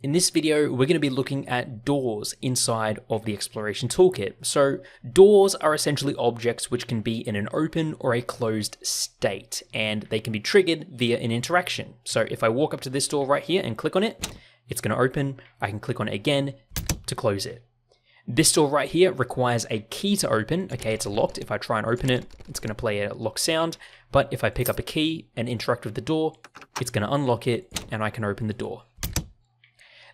In this video, we're going to be looking at doors inside of the Exploration Toolkit. So doors are essentially objects which can be in an open or a closed state, and they can be triggered via an interaction. So if I walk up to this door right here and click on it, it's going to open. I can click on it again to close it. This door right here requires a key to open. Okay, it's locked. If I try and open it, it's going to play a lock sound. But if I pick up a key and interact with the door, it's going to unlock it and I can open the door.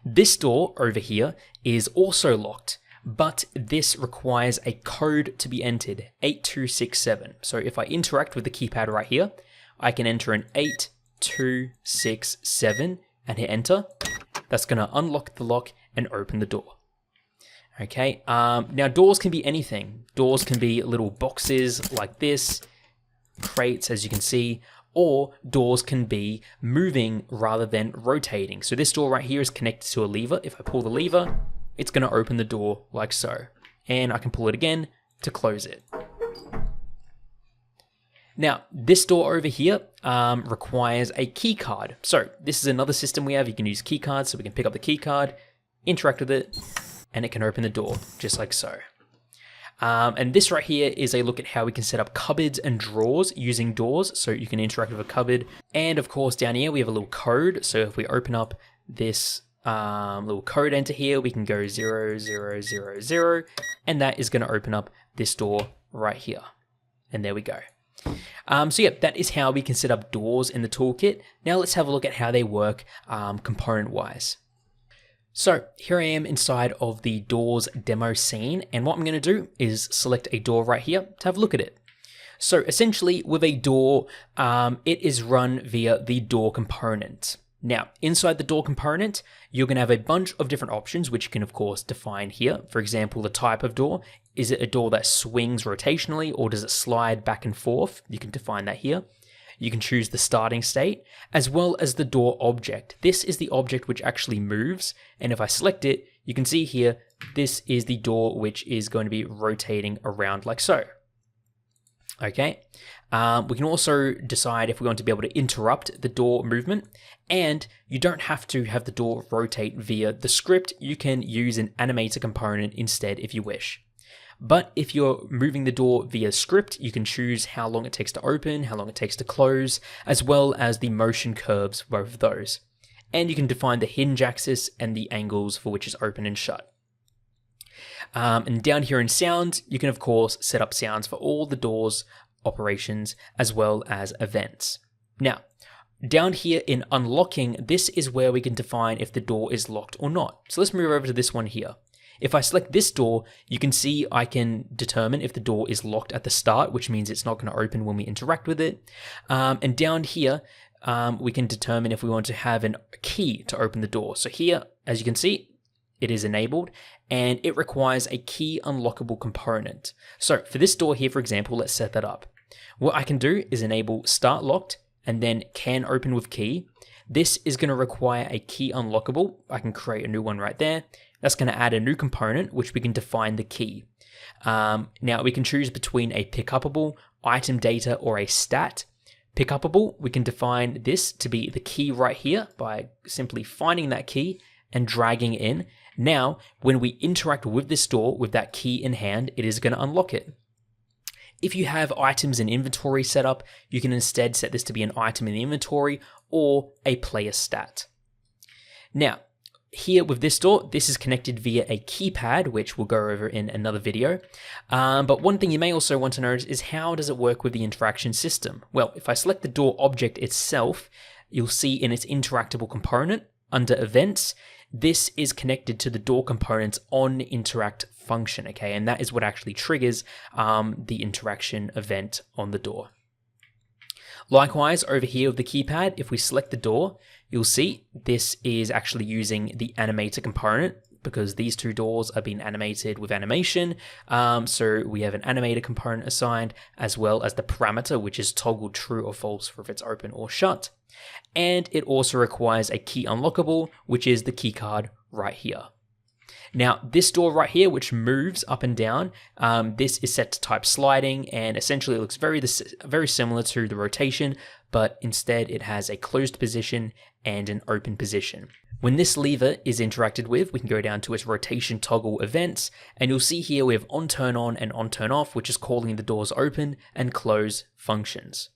This door over here is also locked, but this requires a code to be entered, 8267. So if I interact with the keypad right here, I can enter an 8267 and hit enter. That's going to unlock the lock and open the door. Okay, now doors can be anything. Doors can be little boxes like this, crates as you can see, or doors can be moving rather than rotating. So this door right here is connected to a lever. If I pull the lever, it's going to open the door like so. And I can pull it again to close it. Now, this door over here requires a key card. So this is another system we have. You can use key cards, so we can pick up the key card, interact with it, and it can open the door just like so. And this right here is a look at how we can set up cupboards and drawers using doors. So you can interact with a cupboard. And of course, down here, we have a little code. So if we open up this little code enter here, we can go 0000, and that is going to open up this door right here. And there we go. So yeah, that is how we can set up doors in the toolkit. Now let's have a look at how they work component-wise. So here I am inside of the doors demo scene, and what I'm going to do is select a door right here to have a look at it. So essentially with a door, it is run via the door component. Now inside the door component, you're going to have a bunch of different options which you can of course define here. For example, the type of door. Is it a door that swings rotationally or does it slide back and forth? You can define that here. You can choose the starting state, as well as the door object. This is the object which actually moves, and if I select it, you can see here, this is the door which is going to be rotating around like so. Okay, we can also decide if we want to be able to interrupt the door movement, and you don't have to have the door rotate via the script. You can use an animator component instead if you wish. But if you're moving the door via script, you can choose how long it takes to open, how long it takes to close, as well as the motion curves for both of those. And you can define the hinge axis and the angles for which is open and shut. And down here in sound, you can of course set up sounds for all the doors operations as well as events. Now, down here in unlocking, this is where we can define if the door is locked or not. So let's move over to this one here. If I select this door, you can see I can determine if the door is locked at the start, which means it's not going to open when we interact with it. And down here, we can determine if we want to have a key to open the door. So here, as you can see, it is enabled and it requires a key unlockable component. So for this door here, for example, let's set that up. What I can do is enable start locked and then can open with key. This is going to require a key unlockable. I can create a new one right there. That's going to add a new component, which we can define the key. Now we can choose between a pickupable, item data, or a stat. Pickupable, we can define this to be the key right here by simply finding that key and dragging it in. Now, when we interact with this door with that key in hand, it is going to unlock it. If you have items in inventory set up, you can instead set this to be an item in the inventory or a player stat. Now, here with this door, this is connected via a keypad, which we'll go over in another video. But one thing you may also want to know is how does it work with the interaction system? Well, if I select the door object itself, you'll see in its interactable component under events, this is connected to the door component's onInteract function, okay? And that is what actually triggers the interaction event on the door. Likewise, over here with the keypad, if we select the door, you'll see this is actually using the animator component because these two doors are being animated with animation. So we have an animator component assigned as well as the parameter, which is toggle true or false for if it's open or shut. And it also requires a key unlockable, which is the key card right here. Now, this door right here, which moves up and down, this is set to type sliding, and essentially it looks very similar to the rotation, but instead it has a closed position and an open position. When this lever is interacted with, we can go down to its rotation toggle events, and you'll see here we have on turn on and on turn off, which is calling the doors open and close functions.